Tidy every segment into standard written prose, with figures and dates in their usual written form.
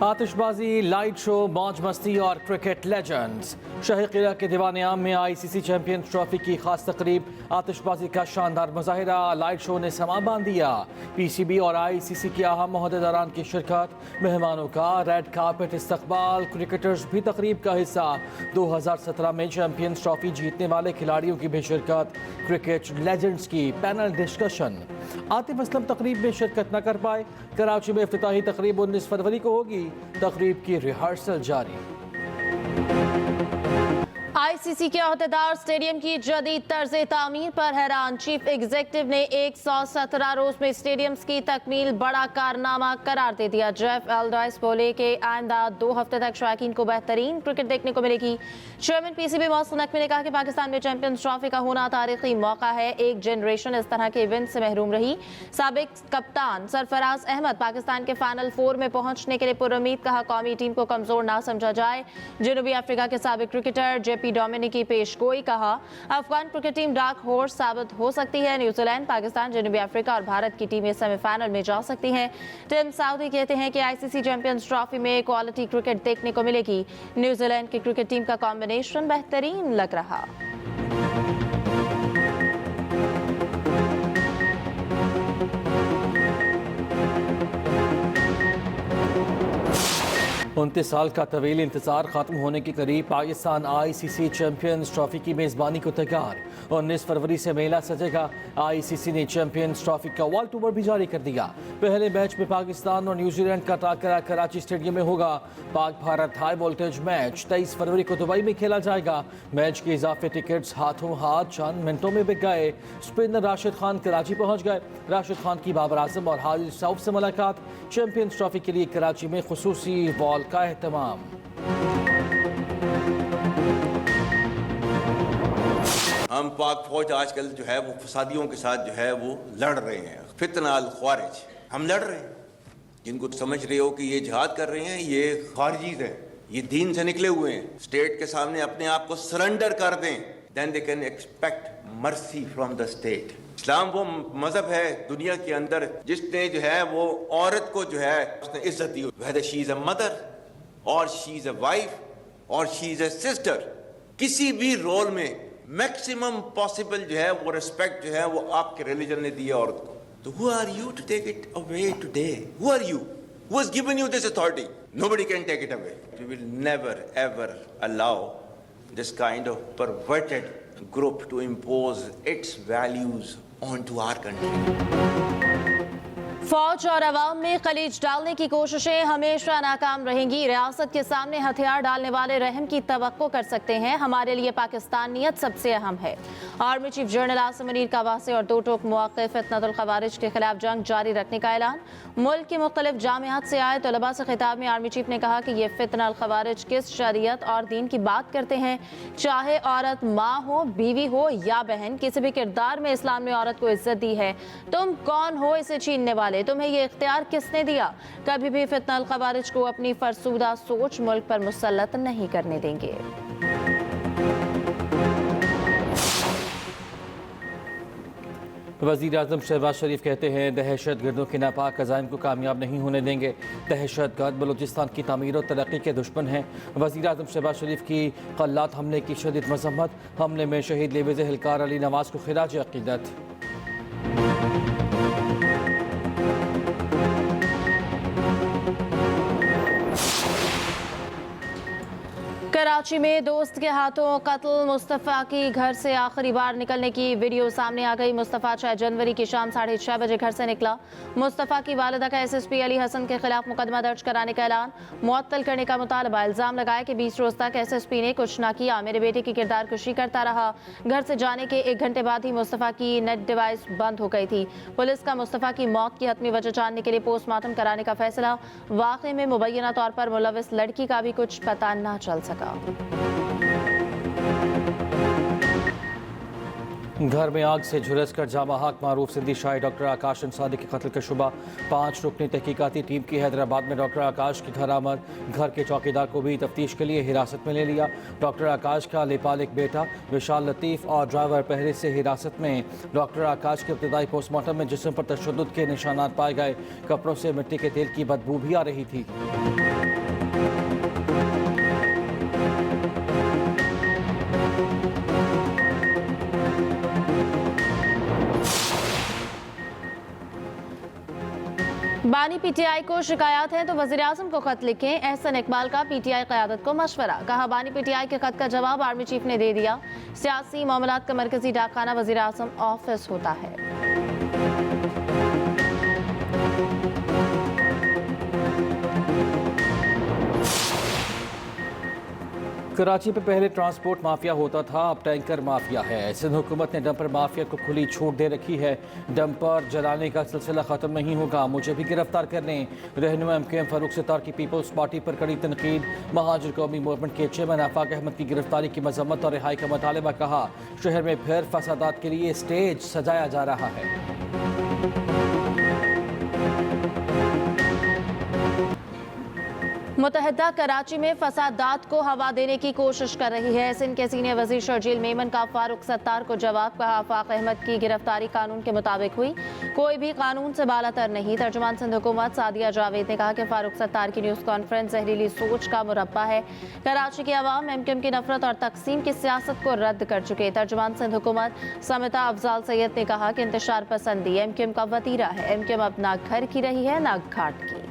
आतिशबाजी, light show, मौज मस्ती और क्रिकेट लेजेंड्स। शाही किला के दीवान आम में आईसीसी चैंपियंस ट्रॉफी की खास तकरीब। आतिशबाजी का शानदार मुजाहिरा, लाइट शो ने समा बांध दिया। पीसीबी और आईसीसी के अहम ओहदेदारान की शिरकत, मेहमानों का रेड कार्पेट इस्तकबाल, क्रिकेटर्स भी तकरीब का हिस्सा। 2017 में चैंपियंस ट्रॉफी जीतने वाले खिलाड़ियों की भी शिरकत, क्रिकेट लेजेंड्स की पैनल डिस्कशन। आतिफ असलम तकरीब में शिरकत न कर पाए। कराची में इफ्तिताही तकरीब 19 फरवरी को होगी। तकरीब की रिहर्सल जारी। आईसीसी के अहदेदार स्टेडियम की जदीद तर्ज तामीर पर हैरान। चीफ एग्जीक्यूटिव ने 117 रोज में स्टेडियम्स की तकमील बड़ा कारनामा करार दे दिया। जेफ एल्डाइस बोले कि आइंदा 2 हफ्ते तक शौकीन को बेहतरीन क्रिकेट देखने को मिलेगी। चेयरमैन पीसीबी मोहसिन नकवी ने कहा कि पाकिस्तान में चैंपियंस ट्रॉफी का होना तारीखी मौका है। एक जनरेशन इस तरह के इवेंट से महरूम रही। साबिक कप्तान सरफराज अहमद पाकिस्तान के फाइनल 4 में पहुंचने के लिए पुरुमीद, कहा कौमी टीम को कमजोर ना समझा जाए। जनूबी अफ्रीका के साबिक क्रिकेटर जेपी डोमिनिक की पेशगोई, कहा Afghan cricket team dark horse साबित हो सकती है। न्यूजीलैंड, पाकिस्तान, जनूबी अफ्रीका और भारत की टीमें सेमीफाइनल में जा सकती हैं। टिम साउदी कहते हैं कि आईसीसी चैंपियंस ट्रॉफी में क्वालिटी क्रिकेट देखने को मिलेगी। न्यूजीलैंड की क्रिकेट टीम का कॉम्बिनेशन बेहतरीन लग रहा। 29 साल का तवील इंतजार खत्म होने के करीब। पाकिस्तान आईसीसी चैंपियंस ट्रॉफी की मेजबानी को तैयार। 19 फरवरी से मेला सजेगा। आईसीसी ने चैंपियंस ट्रॉफी का वर्ल्ड टूर भी जारी कर दिया। पहले मैच में पाकिस्तान और न्यूजीलैंड का टाकरा कराची स्टेडियम में होगा। Pak Bharat high voltage match 23 फरवरी को दुबई में खेला जाएगा। मैच के इजाफे टिकट्स हाथों हाथ चंद मिनटों में बिक गए। स्पिनर राशिद खान कराची पहुंच गए। राशिद खान की बाबर आजम और हारिस सऊफ से मुलाकात। चैंपियंस ट्रॉफी के लिए कराची में खुसूसी वॉल का एहतमाम। हम पाक फौज आजकल जो है वो फसादियों के साथ जो है वो लड़ रहे हैं। फितना अल ख्वारिज हम लड़ रहे हैं। जिनको समझ रहे हो कि ये जिहाद कर रहे हैं, ये खारिजीज है, ये दीन से निकले हुए हैं। स्टेट के सामने अपने आप को सरेंडर कर दें, then they can expect mercy from the state. इस्लाम वो मजहब है दुनिया के अंदर जिसने जो है वो औरत को जो है उसने इज्जत दी। Whether she is a mother और शी इज अ वाइफ और शी इज अ सिस्टर, किसी भी रोल में मैक्सिमम पॉसिबल जो है वो रिस्पेक्ट जो है वो आपके रिलीजन ने दी है औरत को। तो who are you to take it away today? Who are you? Who has given you this authority? Nobody can take it away. We will never ever allow this kind of perverted group to impose its values onto our country. फौज और अवाम में खलीज डालने की कोशिशें हमेशा नाकाम रहेंगी। रियासत के सामने हथियार डालने वाले रहम की तवक्को कर सकते हैं। हमारे लिए पाकिस्तानियत सबसे अहम है। Army chief general Asim Munir का वासे और दो टोक मौक़िफ़ फितनतुल ख़वारिज के खिलाफ जंग जारी रखने का ऐलान। मुल्क की मुख्तलिफ जामियात से आए तलबा से खिताब में आर्मी चीफ ने कहा कि ये फितना अल ख़वारिज किस शरीयत और दीन की बात करते हैं। चाहे औरत माँ हो, बीवी हो या बहन, किसी भी किरदार में इस्लाम ने औरत को इज्जत दी है। तुम कौन हो इसे छीनने वाले? तुम्हें ये इख्तियार किसने दिया? कभी भी फितना अल ख़वारिज को अपनी फरसूदा सोच मुल्क पर मुसल्लत नहीं करने देंगे। वज़ीर आज़म शहबाज शरीफ कहते हैं दहशत गर्दों के नापाक अज़ाइम को कामयाब नहीं होने देंगे। दहशत गर्द बलूचिस्तान की तामीर और तरक्की के दुश्मन हैं। वज़ीर आज़म शहबाज शरीफ की कल्लात हमले की शदीद मज़म्मत। हमले में शहीद लेवेज़ हिलकार अली नवाज़ को खिराज अक़ीदत। कराची में दोस्त के हाथों कत्ल। मुस्तफ़ा की घर से आखिरी बार निकलने की वीडियो सामने आ गई। मुस्तफ़ा 6 जनवरी की शाम 6:30 बजे घर से निकला। मुस्तफ़ा की वालिदा का एसएसपी अली हसन के खिलाफ मुकदमा दर्ज कराने का ऐलान, मुअत्तल करने का मुतालबा। इल्ज़ाम लगाया कि 20 रोज तक एसएसपी ने कुछ ना किया, मेरे बेटे की किरदार कुशी करता रहा। घर से जाने के 1 घंटे बाद ही मुस्तफ़ा की नेट डिवाइस बंद हो गई थी। पुलिस का मुस्तफ़ा की मौत की हतमी वजह जानने के लिए पोस्टमार्टम कराने का फैसला। वाक़े में मुबैना तौर पर मुलविस लड़की का भी कुछ पता न चल सका। घर में आग से झुलसकर जामा हक मारूफ सिंधी शायर डॉक्टर आकाश अंसारी के कत्ल का शुबा। 5 रुकनी तहकीकाती टीम की हैदराबाद में डॉक्टर आकाश की घर आमद। घर के चौकीदार को भी तफ्तीश के लिए हिरासत में ले लिया। डॉक्टर आकाश का लेपालिक बेटा विशाल लतीफ़ और ड्राइवर पहले से हिरासत में। डॉक्टर आकाश के इब्तदाई पोस्टमार्टम में जिस्म पर तशद्दुद के निशानात पाए गए। कपड़ों से मिट्टी के तेल की बदबू भी आ रही थी। बानी पीटीआई को शिकायत है तो वज़ीर आज़म को खत लिखें, एहसन इकबाल का पीटीआई क़यादत को मशवरा। कहा बानी पीटीआई के खत का जवाब आर्मी चीफ ने दे दिया। सियासी मामलात का मरकजी डाकखाना वज़ीर आज़म ऑफिस होता है। कराची पे पहले ट्रांसपोर्ट माफिया होता था, अब टैंकर माफिया है। सिंध हुकूमत ने डंपर माफिया को खुली छूट दे रखी है। डंपर जलाने का सिलसिला ख़त्म नहीं होगा, मुझे भी गिरफ्तार करने। रहनुमा MKM फारूक सत्तार की पीपल्स पार्टी पर कड़ी तनकीद। महाजिर कौमी मूवमेंट के चेयरमैन आफाक अहमद की गिरफ्तारी की मजम्मत और रिहाई का मुतालबा। कहा शहर में फिर फसादात के लिए स्टेज सजाया जा रहा है। मुतहदा कराची में फसादात को हवा देने की कोशिश कर रही है। सिंध के सीनियर वजीर शर्जील मेमन का फारूक सत्तार को जवाब। कहा आफाक अहमद की गिरफ्तारी कानून के मुताबिक हुई, कोई भी कानून से बालातर नहीं। तर्जुमान सिंध हुकूमत सादिया जावेद ने कहा कि फारूक सत्तार की न्यूज़ कॉन्फ्रेंस जहरीली सोच का मुरब्बा है। कराची के अवाम MKM की नफरत और तकसीम की सियासत को रद्द कर चुके। तर्जुमान सिंध हुकूमत समिता अफजाल सैयद ने कहा कि इंतशार पसंदी MKM का वतीरा है। MKM अब ना घर की रही है ना घाट की।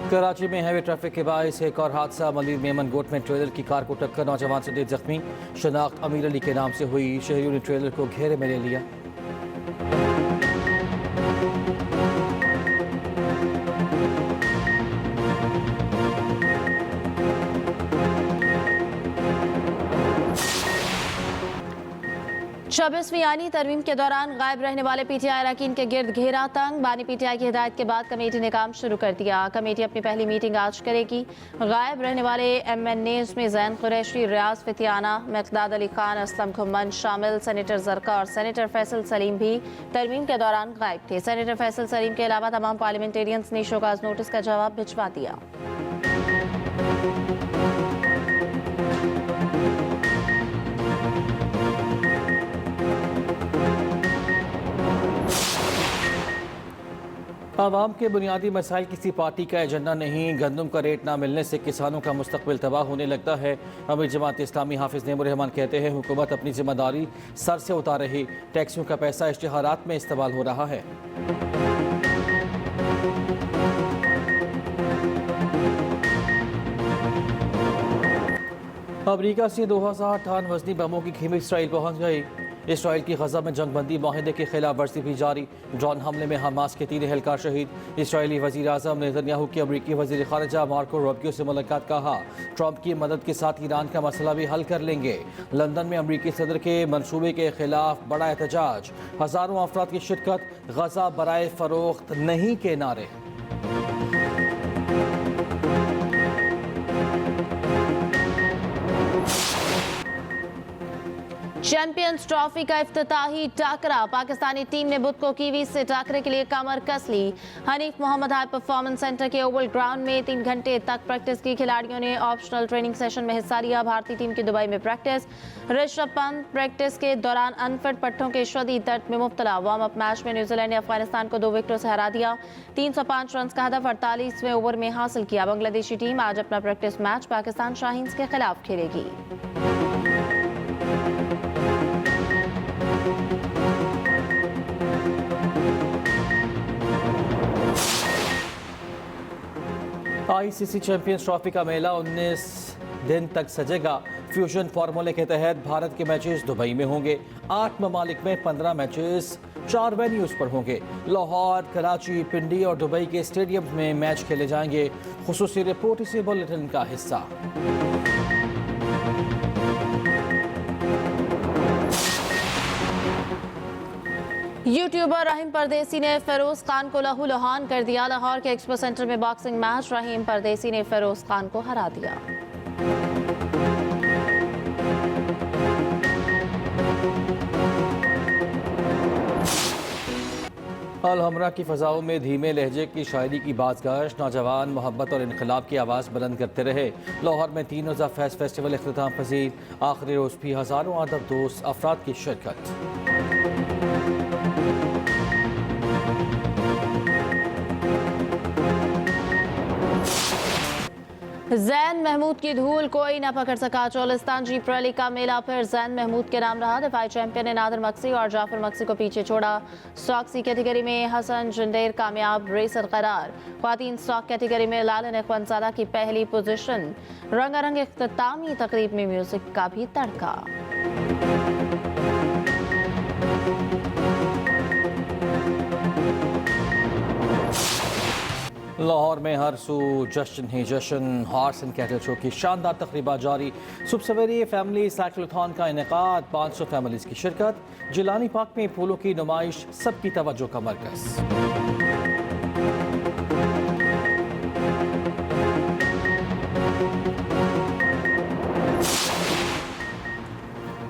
कराची में हैवी ट्रैफिक के बायस एक और हादसा। मलिर मेमन गोट में ट्रेलर की कार को टक्कर, नौजवान से 1 जख्मी। शनाख्त अमीर अली के नाम से हुई। शहरियों ने ट्रेलर को घेरे में ले लिया। छब्बीसवीं आनी तरमीम के दौरान गायब रहने वाले पीटीआई अरकान के गिर्द घेरा तंग। बानी पीटीआई की हिदायत के बाद कमेटी ने काम शुरू कर दिया। कमेटी अपनी पहली मीटिंग आज करेगी। गायब रहने वाले MNAs में जैन कुरैशी, रियाज फितियाना, मकदाद अली खान, असलम घुम्मन शामिल। सेनेटर जरका और सेनेटर फैसल सलीम भी तरमीम के दौरान गायब थे। सेनेटर फैसल सलीम के अलावा तमाम पार्लियामेंटेरियंस ने शोकाज नोटिस का जवाब भिजवा दिया। आवाम के बुनियादी मसाइल किसी पार्टी का एजेंडा नहीं। गंदम का रेट ना मिलने से किसानों का मुस्तकबिल तबाह होने लगता है। अमीर जमात इस्लामी हाफिज नेमुर रहमान कहते हैं हुकूमत अपनी जिम्मेदारी सर से उतार रही। टैक्सियों का पैसा इश्तिहारात में इस्तेमाल हो रहा है। अमरीका से 2000 टन वजनी बमों की खेप इसराइल पहुंच गई। इसराइल की गजा में जंगबंदी माहिदे की खिलाफ वर्जी भी जारी। ड्रोन हमले में हमास के 3 एहलकार शहीद। इसराइली वजीर आज़म नेतन्याहू की अमरीकी वजीर खारजा मार्को रूबियो से मुलाकात। कहा ट्रंप की मदद के साथ ईरान का मसला भी हल कर लेंगे। लंदन में अमरीकी सदर के मनसूबे के खिलाफ बड़ा एहतजाज। हजारों अफराद की शिरकत। गजा बराए फरोख्त नहीं के नारे। चैंपियंस ट्रॉफी का इफ्तिताही टाकरा। पाकिस्तानी टीम ने बुध को कीवीज से टाकरे के लिए कमर कस ली। Hanif Mohammad high performance centre के ओवल ग्राउंड में 3 घंटे तक प्रैक्टिस की। खिलाड़ियों ने ऑप्शनल ट्रेनिंग सेशन में हिस्सा लिया। भारतीय टीम की दुबई में प्रैक्टिस। ऋषभ पंत प्रैक्टिस के दौरान अनफिट पट्टों के शदीद दर्द में मुब्तला। वार्म अप मैच में न्यूजीलैंड ने अफगानिस्तान को 2 विकेटों से हरा दिया। 305 रन का हदफ 48वें ओवर में हासिल किया। बांग्लादेशी टीम आज अपना प्रैक्टिस मैच पाकिस्तान शाहीन्स के खिलाफ खेलेगी। ICC चैंपियंस ट्रॉफी का मेला 19 दिन तक सजेगा। फ्यूजन फार्मूले के तहत भारत के मैचेस दुबई में होंगे। 8 ममालिक में 15 मैचेस 4 वेन्यूज पर होंगे। लाहौर, कराची, पिंडी और दुबई के स्टेडियम में मैच खेले जाएंगे। खुसूसी रिपोर्ट इसी बुलेटिन का हिस्सा। यूट्यूबर रहीम परदेसी ने फिरोज खान को लहू लुहान कर दिया। लाहौर के एक्सपो सेंटर में बॉक्सिंग मैच। रहीम परदेसी ने फिरोज खान को हरा दिया। अल हमरा की फ़ज़ाओं में धीमे लहजे की शायरी की बाज़गाश। नौजवान मोहब्बत और इनकलाब की आवाज़ बुलंद करते रहे। लाहौर में 3 रोज़ा फैज़ फेस्टिवल इख्तिताम पजीर। आखिरी रोज़ भी हज़ारों अदब दोस्त अफराद की शिरकत। जैन महमूद की धूल कोई न पकड़ सका। चोलिस्तान जीप रैली का मेला फिर जैन महमूद के नाम रहा। दिफाई चैंपियन ने नादिर मक्सी और जाफर मक्सी को पीछे छोड़ा। स्टॉक सी कैटेगरी में हसन जंडेर कामयाब रेसर करार। ख्वातीन स्टॉक कैटेगरी में लालन इख्वानजादा की पहली पोजीशन। रंगारंग इख्तितामी तकरीब में म्यूजिक का भी तड़का। लाहौर में हर सू जश्न ही जश्न। हॉर्स एंड कैटल शो की शानदार तकरीबा जारी। सुबह सवेरे फैमिली साइक्लोथॉन का इनेकाद। 500 फैमिलीज की शिरकत। जिलानी पार्क में फूलों की नुमाइश सबकी तवज्जो का मरकज।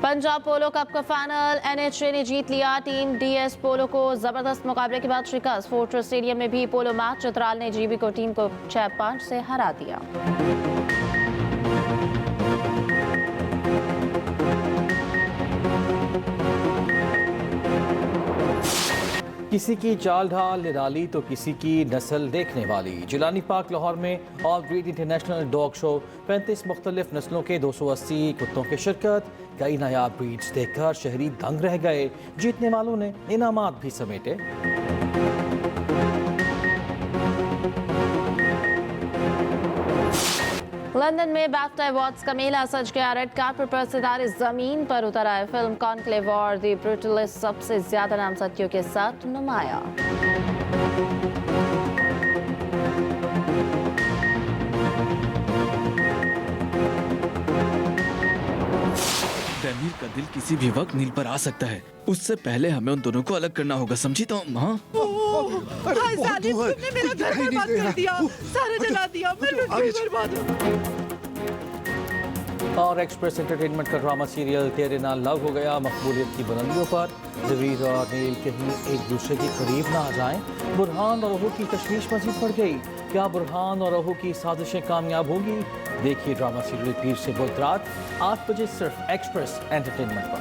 पंजाब पोलो कप का फाइनल NHA ने जीत लिया। टीम DS पोलो को जबरदस्त मुकाबले के बाद शिकस्त। फोर्ट्रेस स्टेडियम में भी पोलो मैच चित्राल ने GB को टीम को 6-5 से हरा दिया। किसी की चाल ढाल निराली तो किसी की नस्ल देखने वाली। जिलानी पार्क लाहौर में all breed international dog show. 35 मुख्तलिफ नस्लों के 280 कुत्तों की शिरकत। कई नायाब ब्रीड्स देखकर शहरी दंग रह गए। जीतने वालों ने इनामात भी समेटे। लंदन में BAFTA अवार्ड्स का मेला सज गया। रेड कार्पेट पर सितारे जमीन पर उतर आए। फिल्म कॉन्क्लेव और द ब्रूटलिस्ट सबसे ज्यादा नामजदगियों के साथ नुमाया। रणवीर का दिल किसी भी वक्त नील पर आ सकता है। उससे पहले हमें उन दोनों को अलग करना होगा, समझी तो? हाँ। हाय सालिम, तुमने मेरा घर बर्बाद कर दिया, सारा जला दिया, मैं लुट गई, बर्बाद हूँ। और एक्सप्रेस एंटरटेनमेंट का ड्रामा सीरियल तेरे नाल लव हो गया मकबूलियत की बुलंदियों पर। जवीर और नील कहीं एक दूसरे के करीब ना आ जाएं। बुरहान और रहू की तशवीश मजीद बढ़ गई। क्या बुरहान और रहू की साजिशें कामयाब होंगी? देखिए ड्रामा सीरियल पीर से बुध रात 8 बजे सिर्फ एक्सप्रेस एंटरटेनमेंट पर।